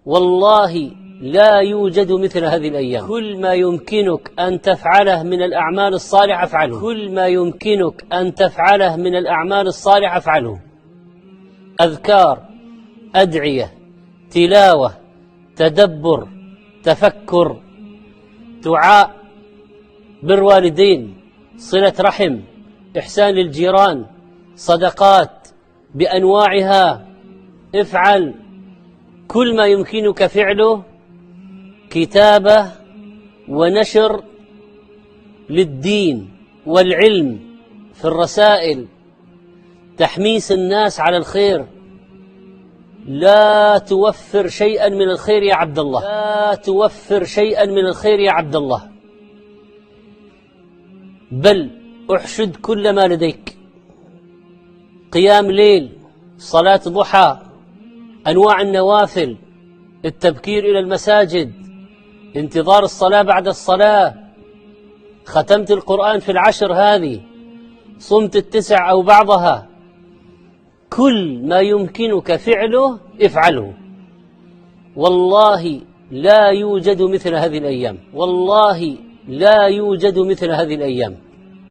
والله لا يوجد مثل هذه الأيام. كل ما يمكنك أن تفعله من الأعمال الصالحة افعله، كل ما يمكنك أن تفعله من الأعمال الصالحة افعله. أذكار، أدعية، تلاوة، تدبر، تفكر، دعاء، بر والدين، صلة رحم، إحسان للجيران، صدقات بأنواعها. افعل كل ما يمكنك فعله. كتابة ونشر للدين والعلم في الرسائل، تحميس الناس على الخير. لا توفر شيئا من الخير يا عبد الله، لا توفر شيئا من الخير يا عبد الله، بل احشد كل ما لديك. قيام ليل، صلاة ضحى، أنواع النوافل، التبكير إلى المساجد، انتظار الصلاة بعد الصلاة، ختمت القرآن في العشر هذه، صمت التسع أو بعضها. كل ما يمكنك فعله افعله. والله لا يوجد مثل هذه الأيام، والله لا يوجد مثل هذه الأيام.